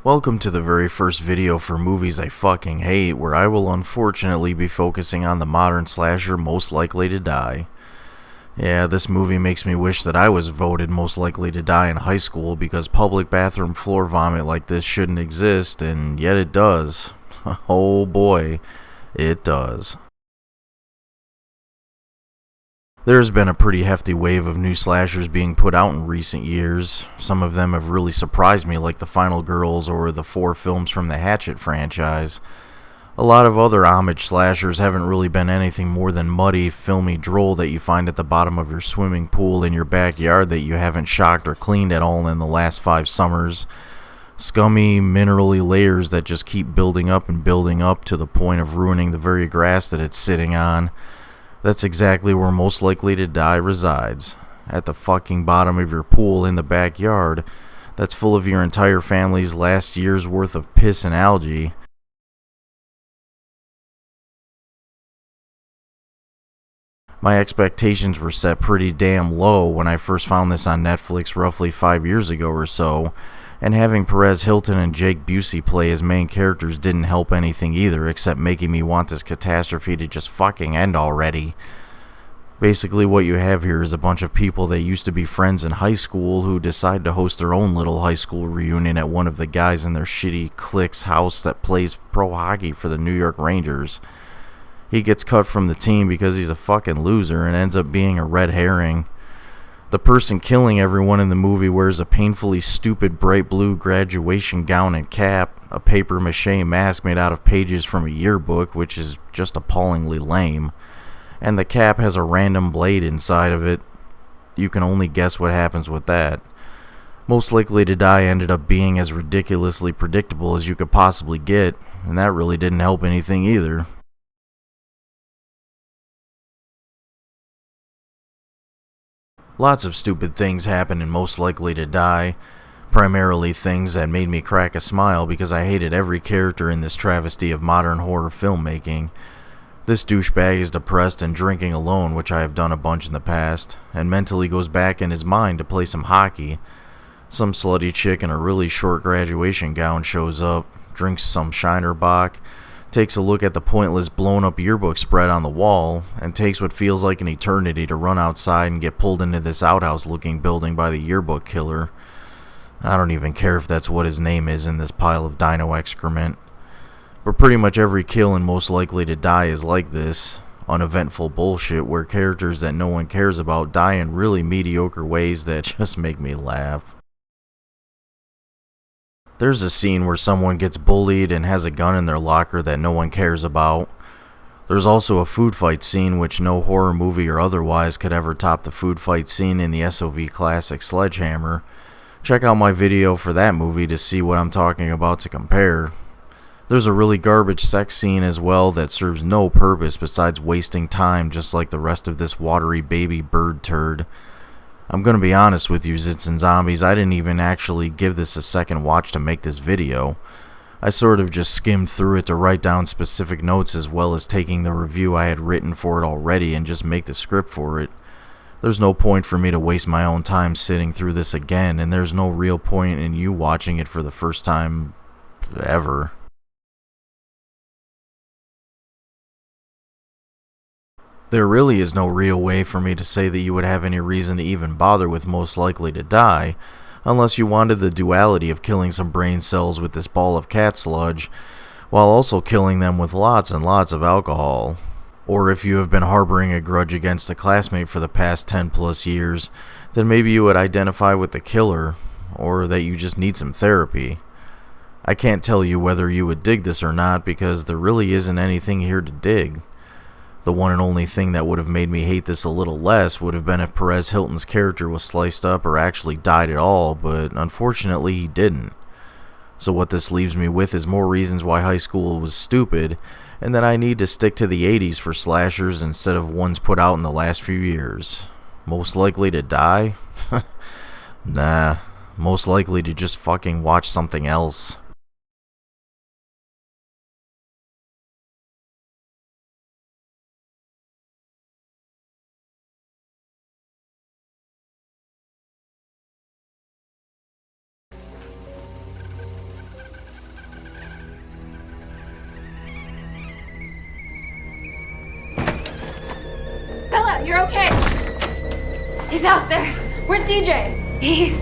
Welcome to the very first video for movies I fucking hate, where I will unfortunately be focusing on the modern slasher Most Likely to Die. Yeah, this movie makes me wish that I was voted most likely to die in high school because public bathroom floor vomit like this shouldn't exist, and yet it does. Oh boy, it does. There's been a pretty hefty wave of new slashers being put out in recent years. Some of them have really surprised me, like The Final Girls or the 4 films from the Hatchet franchise. A lot of other homage slashers haven't really been anything more than muddy, filmy droll that you find at the bottom of your swimming pool in your backyard that you haven't shocked or cleaned at all in the last 5 summers. Scummy, minerally layers that just keep building up and building up to the point of ruining the very grass that it's sitting on. That's exactly where Most Likely to Die resides. At the fucking bottom of your pool in the backyard that's full of your entire family's last year's worth of piss and algae. My expectations were set pretty damn low when I first found this on Netflix roughly 5 years ago or so, and having Perez Hilton and Jake Busey play as main characters didn't help anything either, except making me want this catastrophe to just fucking end already. Basically what you have here is a bunch of people that used to be friends in high school who decide to host their own little high school reunion at one of the guys in their shitty clique's house that plays pro hockey for the New York Rangers. He gets cut from the team because he's a fucking loser and ends up being a red herring. The person killing everyone in the movie wears a painfully stupid bright blue graduation gown and cap, a papier-mâché mask made out of pages from a yearbook, which is just appallingly lame, and the cap has a random blade inside of it. You can only guess what happens with that. Most Likely to Die ended up being as ridiculously predictable as you could possibly get, and that really didn't help anything either. Lots of stupid things happen in Most Likely to Die, primarily things that made me crack a smile because I hated every character in this travesty of modern horror filmmaking. This douchebag is depressed and drinking alone, which I have done a bunch in the past, and mentally goes back in his mind to play some hockey. Some slutty chick in a really short graduation gown shows up, drinks some Shiner Bock, takes a look at the pointless blown up yearbook spread on the wall, and takes what feels like an eternity to run outside and get pulled into this outhouse looking building by the yearbook killer. I don't even care if that's what his name is in this pile of dino excrement. But pretty much every kill in Most Likely to Die is like this. Uneventful bullshit where characters that no one cares about die in really mediocre ways that just make me laugh. There's a scene where someone gets bullied and has a gun in their locker that no one cares about. There's also a food fight scene which no horror movie or otherwise could ever top the food fight scene in the SOV classic Sledgehammer. Check out my video for that movie to see what I'm talking about to compare. There's a really garbage sex scene as well that serves no purpose besides wasting time, just like the rest of this watery baby bird turd. I'm gonna be honest with you, Zits and Zombies, I didn't even actually give this a second watch to make this video. I sort of just skimmed through it to write down specific notes as well as taking the review I had written for it already and just make the script for it. There's no point for me to waste my own time sitting through this again, and there's no real point in you watching it for the first time ever. There really is no real way for me to say that you would have any reason to even bother with Most Likely to Die, unless you wanted the duality of killing some brain cells with this ball of cat sludge, while also killing them with lots and lots of alcohol. Or if you have been harboring a grudge against a classmate for the past 10 plus years, then maybe you would identify with the killer, or that you just need some therapy. I can't tell you whether you would dig this or not because there really isn't anything here to dig. The one and only thing that would have made me hate this a little less would have been if Perez Hilton's character was sliced up or actually died at all, but unfortunately he didn't. So what this leaves me with is more reasons why high school was stupid, and that I need to stick to the 80s for slashers instead of ones put out in the last few years. Most Likely to Die? Nah, most likely to just fucking watch something else. You're okay. He's out there. Where's DJ? He's...